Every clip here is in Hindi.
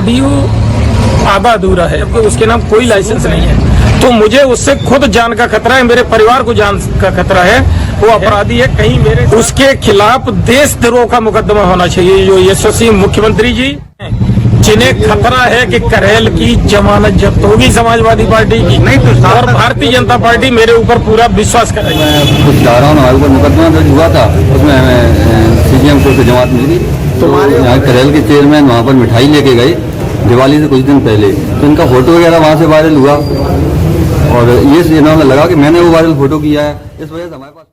ऑडियो आधा अधूरा है, जबकि उसके नाम कोई लाइसेंस नहीं है। तो मुझे उससे खुद जान का खतरा है, मेरे परिवार को जान का खतरा है। वो अपराधी है, कहीं मेरे उसके खिलाफ देशद्रोह का मुकदमा होना चाहिए। जो यशस्वी मुख्यमंत्री जी जिन्हें खतरा है कि करेल की जमानत जब्त होगी समाजवादी पार्टी की, नहीं तो और भारतीय जनता पार्टी मेरे ऊपर पूरा विश्वास करेगी। मैं कुछ जा रहा हूँ, हमारे ऊपर मुकदमा दर्ज हुआ था, उसमें हमें सीजीएम कोर्ट से जमानत मिली। तो यहाँ करेल के चेयरमैन वहाँ पर मिठाई लेके गए दिवाली से कुछ दिन पहले, तो इनका फोटो वगैरह वहाँ से वायरल हुआ और ये इन्होंने लगा कि मैंने वो वायरल फोटो किया है, इस वजह से हमारे पास।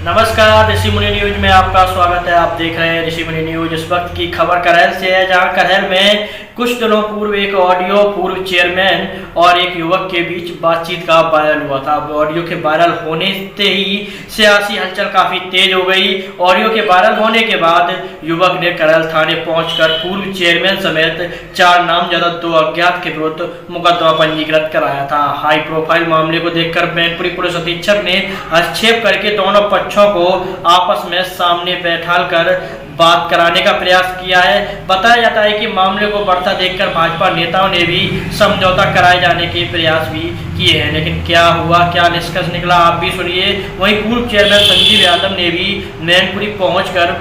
नमस्कार, ऋषि मुनि न्यूज में आपका स्वागत है। आप देख रहे हैं ऋषि मुनि न्यूज। इस वक्त की खबर करेल से है, जहां करेल में कुछ दिनों पूर्व एक ऑडियो पूर्व चेयरमैन और एक युवक के बीच बातचीत का वायरल हुआ था। अब ऑडियो के वायरल होने से ही सियासी हलचल काफी तेज हो गई। ऑडियो के वायरल होने के बाद युवक ने करेल थाने पहुंचकर पूर्व चेयरमैन समेत 4 नामजद 2 अज्ञात के विरुद्ध मुकदमा पंजीकृत कराया था। हाई प्रोफाइल मामले को देखकर मैनपुरी पुलिस अधीक्षक ने हस्तक्षेप करके दोनों पक्षों को आपस में सामने बैठाकर बात कराने का प्रयास किया है। बताया जाता है कि मामले को बढ़ता देखकर भाजपा नेताओं ने भी समझौता कराए जाने के प्रयास भी किए हैं, लेकिन क्या हुआ, क्या निष्कर्ष निकला, आप भी सुनिए। वहीं पूर्व चेयरमैन संजीव यादव ने भी मैनपुरी पहुंचकर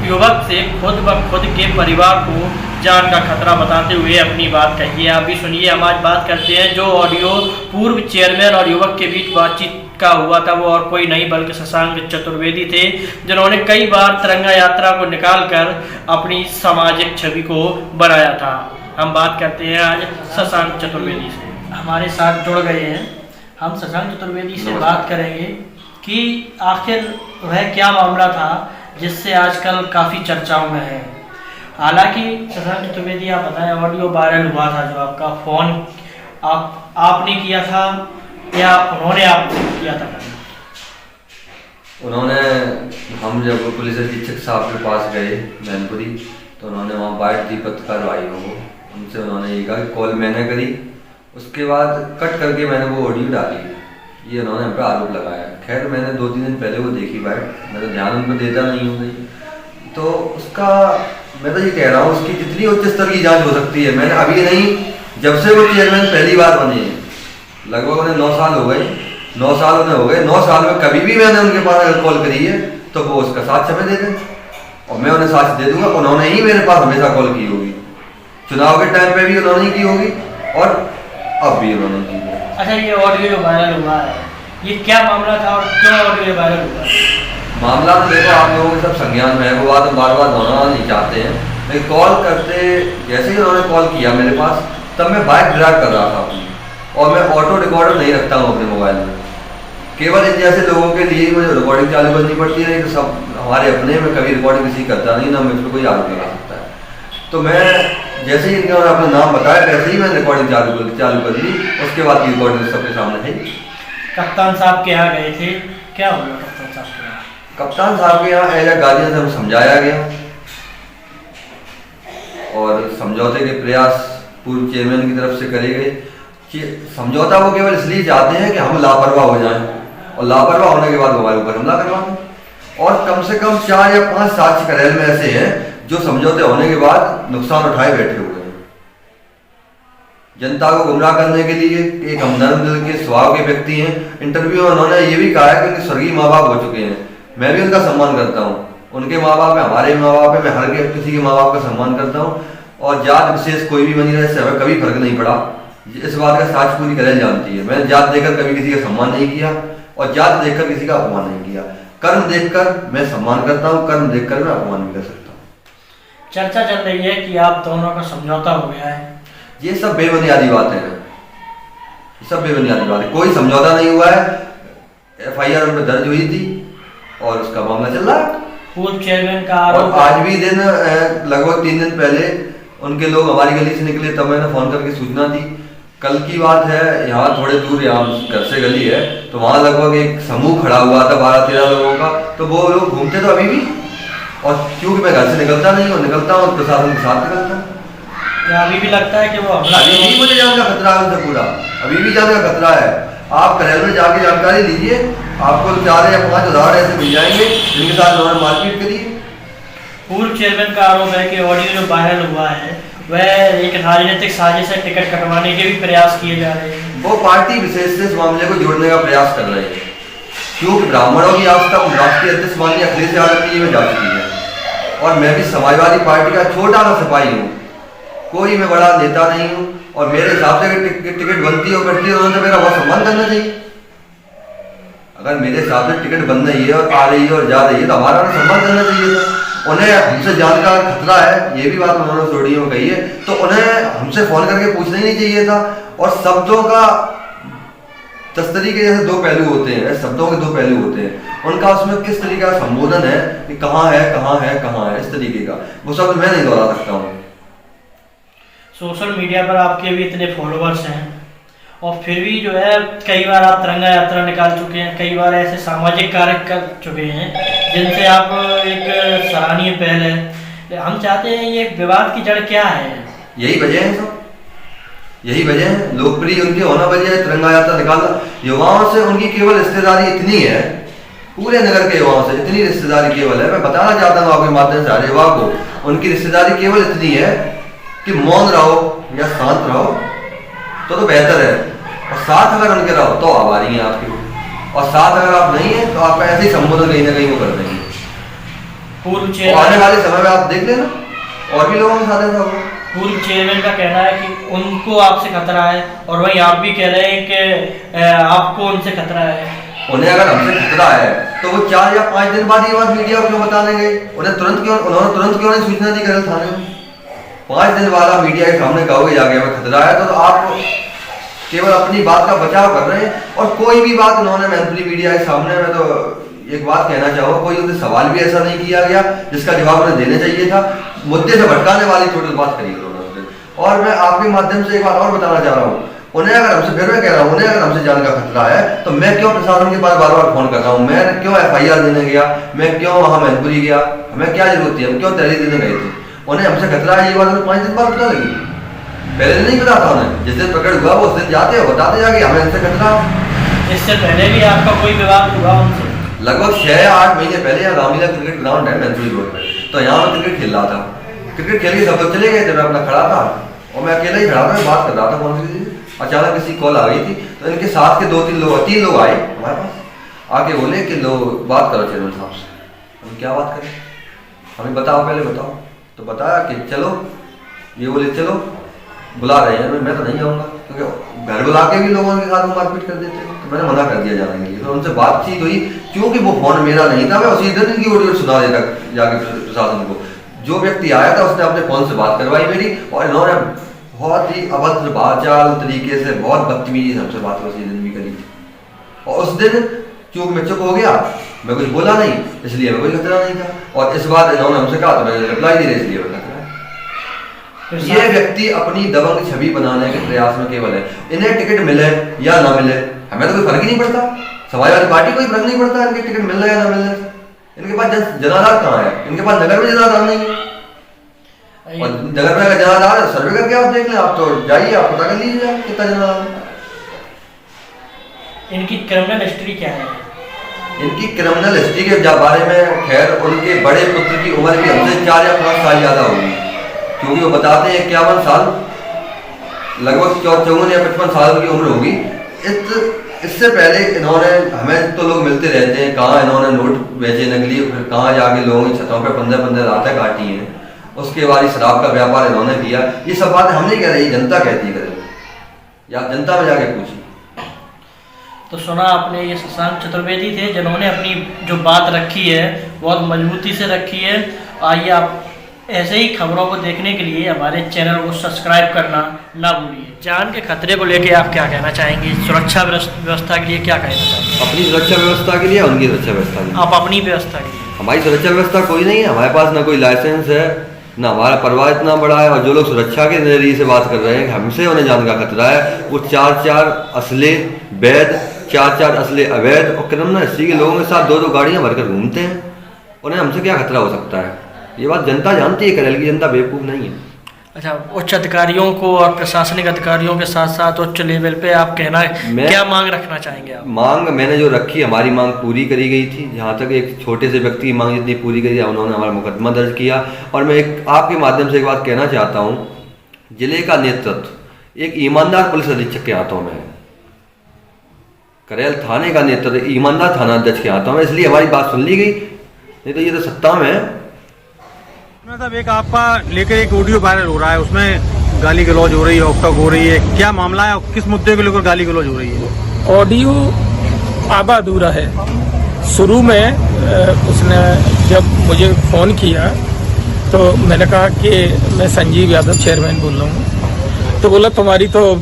युवक से खुद ब खुद के परिवार को जान का खतरा बताते हुए अपनी बात कही है। आप भी सुनिए। हम आज बात करते हैं जो ऑडियो पूर्व चेयरमैन और युवक के बीच बातचीत का हुआ था, वो और कोई नहीं बल्कि शशांक चतुर्वेदी थे, जिन्होंने कई बार तिरंगा यात्रा को निकालकर अपनी सामाजिक छवि को बनाया था। हम बात करते हैं आज शशांक चतुर्वेदी से, हमारे साथ जुड़ गए हैं। हम शशांक चतुर्वेदी से बात करेंगे कि आखिर वह क्या मामला था जिससे आजकल काफ़ी चर्चाओं में है। हालांकि शशांक चतुर्वेदी, आप बताएं, ऑडियो वायरल हुआ था जो आपका फ़ोन आपने किया था या उन्होंने आपको किया था? उन्होंने, हम जब पुलिस अधीक्षक साहब के पास गए मैनपुरी, तो उन्होंने वहाँ बाइट दी पत्रकार भाइयों को। उनसे उन्होंने ये कहा कि कॉल मैंने करी, उसके बाद कट करके मैंने वो ऑडियो डाली। ये उन्होंने हम पर आरोप लगाया। खैर मैंने 2-3 दिन पहले वो देखी बाइट, मैं तो ध्यान उनको देता नहीं हूँ। तो उसका मैं तो ये कह रहा हूँ, उसकी जितनी उच्च स्तर की जाँच हो सकती है। मैंने अभी नहीं, जब से वो चेयरमैन पहली बार बने हैं, लगभग उन्हें 9 साल हो गए, 9 साल उन्हें हो गए। 9 साल में कभी भी मैंने उनके पास अगर कॉल करी है तो वो उसका साथ समय दे दें और मैं उन्हें साथ दे दूंगा। उन्होंने ही मेरे पास हमेशा कॉल की होगी, चुनाव के टाइम पे भी उन्होंने ही की होगी और अब भी उन्होंने की होगी। अच्छा, ये ऑडियो वायरल हुआ है, ये क्या मामला था और क्यों ऑडियो वायरल हुआ? मामला तो देखो आप लोगों के सब संज्ञान में है, वो बात हम बार बार दोहराना नहीं चाहते हैं। लेकिन कॉल करते जैसे ही उन्होंने कॉल किया मेरे पास, तब मैं बाइक ड्राइव कर रहा था अपनी, और मैं ऑटो रिकॉर्डर नहीं रखता हूँ अपने मोबाइल में। केवल इन जैसे लोगों के लिए मुझे रिकॉर्डिंग चालू करनी पड़ती है, तो सब हमारे अपने में कभी रिकॉर्डिंग किसी करता नहीं, ना मुझ पर कोई आरोप लगा सकता है। तो मैं जैसे ही इन्होंने अपना नाम बताया, वैसे ही मैंने रिकॉर्डिंग चालू कर दी। उसके बाद की रिकॉर्डिंग सबके सामने है। कप्तान साहब के यहाँ गए थे, क्या हुआ कप्तान साहब के यहाँ? कप्तान साहब के यहाँ एज गार्जियन से हमें समझाया गया और समझौते के प्रयास पूर्व चेयरमैन की तरफ से करे गए। समझौता वो केवल इसलिए चाहते हैं कि हम लापरवाह हो जाएं और लापरवाह होने के बाद हमारे ऊपर हमला करवाएं। और कम से कम 4 या 5 साक्ष्य करेल में ऐसे हैं जो समझौते होने के बाद नुकसान उठाए बैठे हुए हैं। जनता को गुमराह करने के लिए एक हमदर्द दिल के स्वभाव के व्यक्ति हैं। इंटरव्यू में उन्होंने ये भी कहा है कि उनके स्वर्गीय माँ बाप हो चुके हैं। मैं भी उनका सम्मान करता हूँ, उनके माँ बाप है, हमारे माँ बाप है, मैं हर किसी के माँ बाप का सम्मान करता हूँ। और जात विशेष कोई भी बनी रहे, इससे हमें कभी फर्क नहीं पड़ा। इस बात का साक्ष्य पूरी करेल जानती है। मैंने जात देखकर कभी किसी का सम्मान नहीं किया और जात देखकर किसी का अपमान नहीं किया। कर्म देखकर मैं सम्मान करता हूँ, कर्म देखकर मैं अपमान भी कर सकता हूँ। चर्चा चल रही है कि आप दोनों का समझौता हो गया है। ये सब बेबुनियादी बातें हैं, सब बेबुनियादी बातें। कोई समझौता नहीं हुआ है। FIR उन पर दर्ज हुई थी और उसका मामला चल रहा है। पूर्व चेयरमैन का और आज भी दिन लगभग 3 दिन पहले उनके लोग हमारी गली से निकले, तब मैंने फोन करके सूचना दी। कल की बात है, यहाँ थोड़े दूर, यहाँ घर से गली है, तो वहाँ लगभग एक समूह खड़ा हुआ था 12-13 लोगों का। तो वो लोग घूमते तो अभी भी, और क्योंकि मैं घर से निकलता नहीं हूँ, निकलता हूँ प्रशासन के साथ निकलता हूँ। अभी भी लगता है कि वो अभी भी मुझे जान का खतरा है उनसे, पूरा अभी भी जान का खतरा है। आप करेल में जाके जानकारी लीजिए, आपको 4 या 5 उदाहरण ऐसे मिल जाएंगे जिनके साथ उन्होंने मारपीट करी। पूर्व चेयरमैन का आरोप है कि ऑडियो जो वायरल हुआ है वह एक राजनीतिक साजिश से टिकट कटवाने के भी प्रयास किए जा रहे हैं। वो पार्टी विशेष से इस मामले को जोड़ने का प्रयास कर रहे हैं, क्योंकि ब्राह्मणों की आज तक राष्ट्रीय अध्यक्ष माननीय अखिलेश यादव की में जा चुकी है और मैं भी समाजवादी पार्टी का छोटा सा सिपाही हूँ, कोई मैं बड़ा नेता नहीं हूँ। और मेरे हिसाब से अगर टिकट बनती है और कटती है तो मेरा बहुत सम्मान करना चाहिए। अगर मेरे हिसाब से टिकट बन रही है और आ रही है और जा रही है तो हमारा सम्मान करना चाहिए था। उन्हें हमसे जान का खतरा है, ये भी बात उन्होंने स्टोरी में कही है, तो उन्हें हमसे फोन करके पूछना ही नहीं चाहिए था। और शब्दों का तस्तरी के जैसे दो पहलू होते हैं, शब्दों के दो पहलू होते हैं, उनका उसमें किस तरीके का संबोधन है कि कहाँ है कहाँ है कहाँ है, इस तरीके का वो शब्द मैं नहीं दोहरा सकता हूँ। सोशल मीडिया पर आपके भी इतने फॉलोअर्स हैं और फिर भी जो है कई बार आप तिरंगा यात्रा निकाल चुके हैं, कई बार ऐसे सामाजिक कार्य कर चुके हैं जिनसे आप एक सराहनीय पहल है। हम चाहते हैं ये विवाद की जड़ क्या है? यही वजह है सब, यही वजह है लोकप्रिय उनके होना वजह है तिरंगा यात्रा निकालना। युवाओं से उनकी केवल रिश्तेदारी इतनी है, पूरे नगर के युवाओं से इतनी रिश्तेदारी केवल है, मैं बताना चाहता हूँ आपके माध्यम से हर युवा को, उनकी रिश्तेदारी केवल इतनी है कि मौन रहो या शांत रहो तो बेहतर है, और साथ अगर उनके रहो तो आभारी हैं आपके, और साथ अगर आप नहीं है तो आपका ऐसे ही संबोधन कहीं ना कहीं वो कर देंगे। पूर्व आने वाले समय में आप देख लेना और भी लोगों के साथ ऐसा होगा। पूर्व चेयरमैन का कहना है कि उनको आपसे खतरा है और वहीं आप भी कह रहे हैं कि आपको उनसे खतरा है। उन्हें अगर हमसे खतरा है तो वो 4 या 5 दिन बाद ये बात मीडिया को क्यों बता देंगे? उन्होंने तुरंत क्यों नहीं सूचना दी करें थाने में? 5 दिन बाद आप मीडिया के सामने कहोगे जाके हमें खतरा है, तो आप केवल अपनी बात का बचाव कर रहे हैं। और कोई भी बात उन्होंने मैंने मीडिया के सामने में तो एक बात कहना चाहूँगा, कोई उनसे सवाल भी ऐसा नहीं किया गया जिसका जवाब उन्हें देना चाहिए था। मुद्दे से भटकाने वाली टोटल बात करी उन्होंने। और मैं आपके माध्यम से एक बात और बताना चाह रहा हूँ, उन्हें अगर हमसे, फिर मैं कह रहा हूँ, उन्हें अगर हमसे जान का खतरा है तो मैं क्यों प्रशासन के पास बार बार फोन कर रहा हूँ? मैं क्यों FIR देने गया? मैं क्यों वहाँ मैनपुरी गया? हमें क्या जरूरत थी? हम क्यों तहरीर देने गए थे? उन्हें हमसे खतरा है ये बात 5 दिन बाद पता लगी, पहले दिन नहीं पता था उन्हें। जिस दिन प्रकट हुआ वो उस दिन जाते हो बताते जाके हमें हमसे खतरा। इससे पहले भी आपका कोई विवाद हुआ उनसे? लगभग 6 या 8 महीने पहले यहाँ रामलीला क्रिकेट ग्राउंड है मैनपुरी रोड पे, तो यहाँ मैं क्रिकेट खेल रहा था। क्रिकेट खेल के सब लोग चले गए थे, मैं अपना खड़ा था और मैं अकेला ही खड़ा था, मैं बात कर रहा था कौन सी। अचानक किसी कॉल आ गई थी तो इनके साथ के 3 लोग आए हमारे पास, आके बोले कि लो बात करो चेयरमैन साहब से। हम क्या बात करें, हमें बताओ, पहले बताओ। तो बताया कि चलो, ये बोले चलो बुला रहे हैं। मैं तो नहीं जाऊँगा क्योंकि घर बुला के भी लोगों के साथ मारपीट कर देते हैं, तो मैंने मना कर दिया जाने के लिए। तो उनसे बातचीत हुई, क्योंकि वो फोन मेरा नहीं था, मैं उसी दिन इनकी ऑडियो सुना देता जाके प्रशासन को। जो व्यक्ति आया था उसने अपने फोन से बात करवाई मेरी, और इन्होंने बहुत ही अभद्र भाचाल तरीके से बहुत बदतमीजी से हमसे बात उसी दिन भी करी थी। और उस दिन चूंकि मैं चुप हो गया, मैं कुछ बोला नहीं, इसलिए मैं कोई खतरा नहीं था। और इस बात इन्होंने हमसे कहा तो मैंने रिप्लाई दी, इसलिए मैं खतरा है। ये व्यक्ति अपनी दबंग छवि बनाने के प्रयास में केवल है। इन्हें टिकट मिले या ना मिले हमें तो कोई फर्क ही नहीं पड़ता, समाजवादी पार्टी कोई फर्क नहीं पड़ता इनके टिकट मिल रहा है या ना मिल रहा है। इनके पास जनाधार कहाँ है? इनके पास नगर में जनाधार नहीं है, और नगर में अगर जनाधार है सर्वे करके आप देख लें, आप तो जाइए, आप पता कर लीजिए कितना जनाधार है। इनकी क्रिमिनल हिस्ट्री क्या है? इनकी क्रिमिनल हिस्ट्री के बारे में खैर उनके बड़े पुत्र की उम्र भी हमसे 4 या 5 साल ज्यादा होगी, क्योंकि वो बताते हैं 51 साल, लगभग 54 या 55 साल की उम्र होगी। इससे पहले इन्होंने, हमें तो लोग मिलते रहते हैं, कहाँ इन्होंने नोट बेचे नकली, फिर कहाँ जाके लोगों की छतों पर 15-15 रातें काटी हैं। उसके बाद शराब का व्यापार इन्होंने किया। ये सब बातें हम नहीं कह रहे, जनता कहती है, या जनता में जाके पूछी। तो सुना आपने, ये शशांक चतुर्वेदी थे जिन्होंने अपनी जो बात रखी है बहुत मजबूती से रखी है। आइए आप ऐसे ही खबरों को देखने के लिए हमारे चैनल को सब्सक्राइब करना ना भूलिए। जान के खतरे को लेके आप क्या कहना चाहेंगे? सुरक्षा व्यवस्था के लिए क्या कहना चाहेंगे? अपनी सुरक्षा व्यवस्था के लिए, उनकी सुरक्षा व्यवस्था के लिए। आप अपनी व्यवस्था के लिए? हमारी सुरक्षा व्यवस्था कोई नहीं है, हमारे पास ना कोई लाइसेंस है, ना हमारा परिवार इतना बड़ा है। और जो लोग सुरक्षा के नजरिए से बात कर रहे हैं हमसे उन्हें जान का खतरा है, वो 4-4 असले वैध, 4-4 असले अवैध और क्रिमिनल हिस्ट्री के लोगों के साथ 2-2 गाड़ियां भरकर घूमते हैं। उन्हें हमसे क्या खतरा हो सकता है? ये बात जनता जानती है, करेल की जनता बेवकूफ़ नहीं है। अच्छा, उच्च अधिकारियों को और प्रशासनिक अधिकारियों के साथ साथ उच्च लेवल पे आप क्या मांग रखना चाहेंगे आप? मांग मैंने जो रखी, हमारी मांग पूरी करी गई थी। जहाँ तक एक छोटे से व्यक्ति की मांग जितनी पूरी करी, उन्होंने हमारा मुकदमा दर्ज किया। और मैं एक आपके माध्यम से एक बात कहना चाहता हूँ, जिले का नेतृत्व एक ईमानदार पुलिस अधीक्षक के हाथों में है। करेल थाने का नेतृत्व ईमानदार थाना अध्यक्ष के हाथों में, इसलिए हमारी बात सुन ली गई, नहीं तो ये तो सत्ता में है। साहब, एक आपका लेकर एक ऑडियो वायरल हो रहा है, उसमें गाली गलौज हो रही है, ओकटॉक हो रही है, क्या मामला है और किस मुद्दे को लेकर गाली गलौज हो रही है? ऑडियो आधा अधूरा है। शुरू में उसने जब मुझे फ़ोन किया तो मैंने कहा कि मैं संजीव यादव चेयरमैन बोल रहा हूँ। तो बोला तुम्हारी तो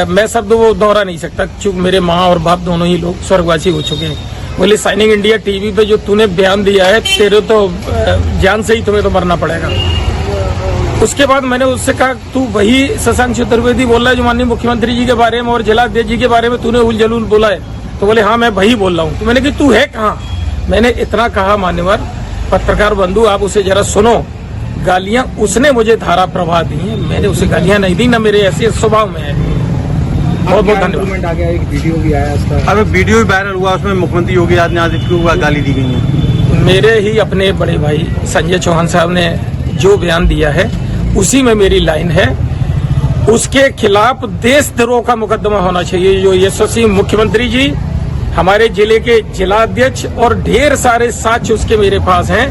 मैं शब्द वो दोहरा नहीं सकता, चूँकि मेरे माँ और बाप दोनों ही लोग स्वर्गवासी हो चुके हैं। बोले साइनिंग इंडिया टीवी पे जो तूने बयान दिया है, तेरे तो जान से ही तुम्हें तो मरना पड़ेगा। उसके बाद मैंने उससे कहा तू वही शशांक चतुर्वेदी बोल रहा है जो माननीय मुख्यमंत्री जी के बारे में और जिलाध्यक्ष जी के बारे में तूने उल जलूल बोला है? तो बोले हाँ मैं वही बोल रहा हूँ। तो मैंने कहा तू है कहाँ? मैंने इतना कहा, मान्यवर पत्रकार बंधु आप उसे जरा सुनो, गालियां उसने मुझे धारा प्रवाह दी है, मैंने उसे गालियां नहीं दी, ना मेरे ऐसे स्वभाव में है। बहुत बहुत धन्यवाद। आ गया, एक वीडियो भी आया उसका। अब वीडियो भी वायरल हुआ, उसमें मुख्यमंत्री योगी आदित्यनाथ को गाली दी गई है। मेरे ही अपने बड़े भाई संजय चौहान साहब ने जो बयान दिया है उसी में मेरी लाइन है, उसके खिलाफ देशद्रोह का मुकदमा होना चाहिए। जो यशस्वी मुख्यमंत्री जी, हमारे जिले के जिलाध्यक्ष और ढेर सारे साक्ष्य उसके मेरे पास हैं।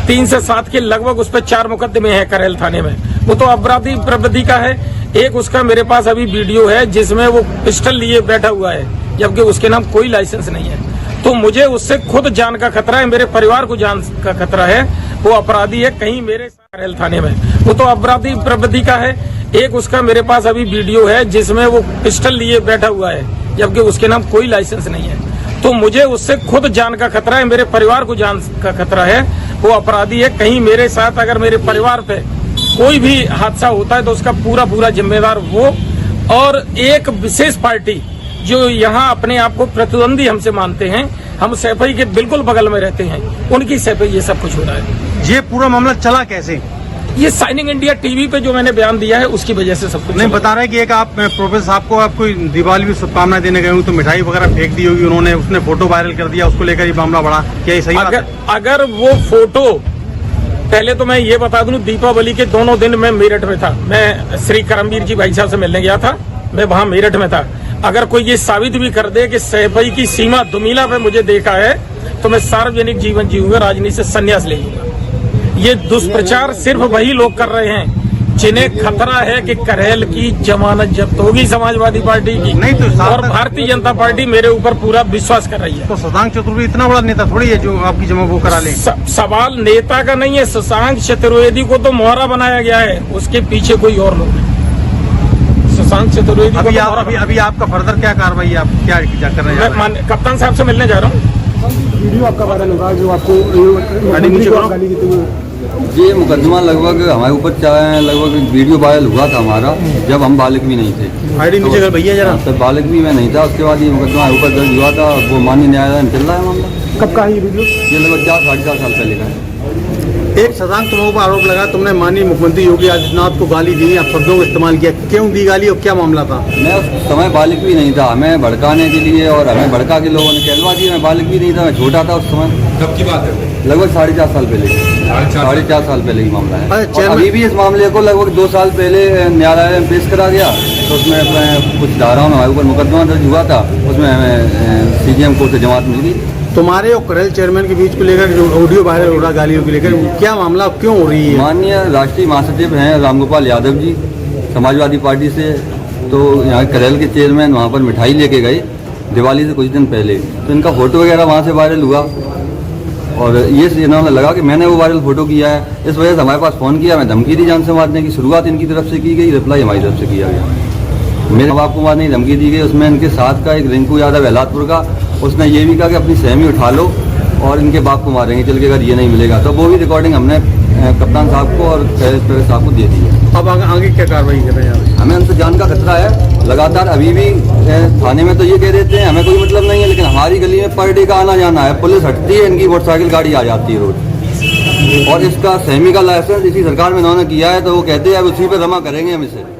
3 से 7 के लगभग उस पर 4 मुकदमे हैं करेल थाने में। वो तो अपराधी प्रवृत्ति का है। एक उसका मेरे पास अभी वीडियो है जिसमें वो पिस्टल लिए बैठा हुआ है, जबकि उसके नाम कोई लाइसेंस नहीं है। तो मुझे उससे खुद जान का खतरा है, मेरे परिवार को जान का खतरा है। वो अपराधी है कहीं मेरे करेल थाने में, वो तो अपराधी प्रवृत्ति का है। एक उसका मेरे पास अभी वीडियो है जिसमें वो पिस्टल लिए बैठा हुआ है, जबकि उसके नाम कोई लाइसेंस नहीं है। तो मुझे उससे खुद जान का खतरा है, मेरे परिवार को जान का खतरा है। वो अपराधी है कहीं मेरे साथ, अगर मेरे परिवार पे कोई भी हादसा होता है तो उसका पूरा जिम्मेदार वो और एक विशेष पार्टी जो यहाँ अपने आप को प्रतिद्वंदी हमसे मानते हैं। हम सैफई के बिल्कुल बगल में रहते हैं, उनकी सैफई ये सब कुछ हो रहा है। ये पूरा मामला चला कैसे? ये साइनिंग इंडिया टीवी पे जो मैंने बयान दिया है उसकी वजह से सब कुछ नहीं बता रहे कि एक आप प्रोफेसर साहब को आप कोई दिवाली की शुभकामनाएं देने गए हो तो मिठाई वगैरह फेंक दी होगी उन्होंने, उसने फोटो वायरल कर दिया, उसको लेकर ये मामला बढ़ा, क्या ये सही बात है? अगर वो फोटो, पहले तो मैं ये बता दूं, दीपावली के दोनों दिन मैं मेरठ में था। मैं श्री करमवीर जी भाई साहब से मिलने गया था, मैं वहां मेरठ में था। अगर कोई ये साबित भी कर दे कि सैफई की सीमा दुमीला पे मुझे देखा है तो मैं सार्वजनिक जीवन जीऊंगा, राजनीति से संन्यास ले लूंगा। ये दुष्प्रचार सिर्फ वही लोग कर रहे हैं जिन्हें खतरा है कि करेल की जमानत जब्त होगी समाजवादी पार्टी की, नहीं तो और भारतीय जनता पार्टी मेरे ऊपर पूरा विश्वास कर रही है। तो शशांक चतुर्वेदी इतना बड़ा नेता थोड़ी है जो आपकी जमा वो करा ले। सवाल नेता का नहीं है, शशांक चतुर्वेदी को तो मोहरा बनाया गया है, उसके पीछे कोई और लोग है। शशांक चतुर्वेदी अभी आपका फर्दर क्या कार्रवाई है, आप क्या कर रहे हैं? मैं कप्तान साहब से मिलने जा रहा हूँ। वीडियो आपका वायरल होगा जो आपको गाली देते हुए। ये मुकदमा लगभग हमारे ऊपर लगभग वीडियो वायरल हुआ था हमारा, जब हम बालिक भी नहीं थे। आईडी नीचे कर भैया जरा। तब बालिक भी मैं नहीं था। उसके बाद ये मुकदमा हमारे ऊपर दर्ज हुआ था, वो माननीय न्यायालय में चल रहा है मामला। कब का है ये वीडियो? ये लगभग 4-4.5 साल पहले का है। एक शशांक तुम्हारे ऊपर आरोप लगा, तुमने माननीय मुख्यमंत्री योगी आदित्यनाथ को गाली दी, आप शब्दों का इस्तेमाल किया, क्यों दी गाली और क्या मामला था? मैं उस समय बालिक भी नहीं था, हमें भड़काने के लिए और हमें भड़का के लोगों ने कहलवा दिया। मैं बालिक भी नहीं था, मैं छोटा था उस समय। कब की बात है? लगभग 4.5 साल पहले, 4.5 साल पहले की मामला है। और अभी भी इस मामले को लगभग 2 साल पहले न्यायालय में पेश करा गया, तो उसमें कुछ धाराओं में हमारे ऊपर मुकदमा दर्ज हुआ था, उसमें हमें CGM कोर्ट से जमात मिल गई। तुम्हारे और करेल चेयरमैन के बीच को लेकर जो ऑडियो वायरल हो रहा गालियों को लेकर, क्या मामला क्यों हो रही है? माननीय राष्ट्रीय महासचिव हैं रामगोपाल यादव जी समाजवादी पार्टी से, तो यहाँ करेल के चेयरमैन वहाँ पर मिठाई लेके गए दिवाली से कुछ दिन पहले, तो इनका फोटो वगैरह वहाँ से वायरल हुआ और ये इन्होंने लगा कि मैंने वो वायरल फोटो किया है। इस वजह से हमारे पास फ़ोन किया, मैं धमकी दी जान से मारने की। शुरुआत इनकी तरफ से की गई, रिप्लाई हमारी तरफ से किया गया। मेरे बाप को मारने की धमकी दी गई। उसमें इनके साथ का एक रिंकू यादव एलादपुर का, उसने ये भी कहा कि अपनी सहमी उठा लो और इनके बाप को मारेंगे चल के, अगर ये नहीं मिलेगा तो। वो भी रिकॉर्डिंग हमने कप्तान साहब को और साहब को दे दी है। अब आगे क्या कार्रवाई कर रहे हैं? हमें उनसे जान का खतरा है लगातार। अभी भी थाने में तो ये कह देते हैं हमें कोई मतलब नहीं है, लेकिन हमारी गली में पर डे का आना जाना है। पुलिस हटती है, इनकी मोटरसाइकिल गाड़ी आ जाती है रोज। और इसका सेमी का लाइसेंस इसी सरकार में इन्होंने किया है, तो वो कहते हैं अब उसी पे जमा करेंगे हम इसे।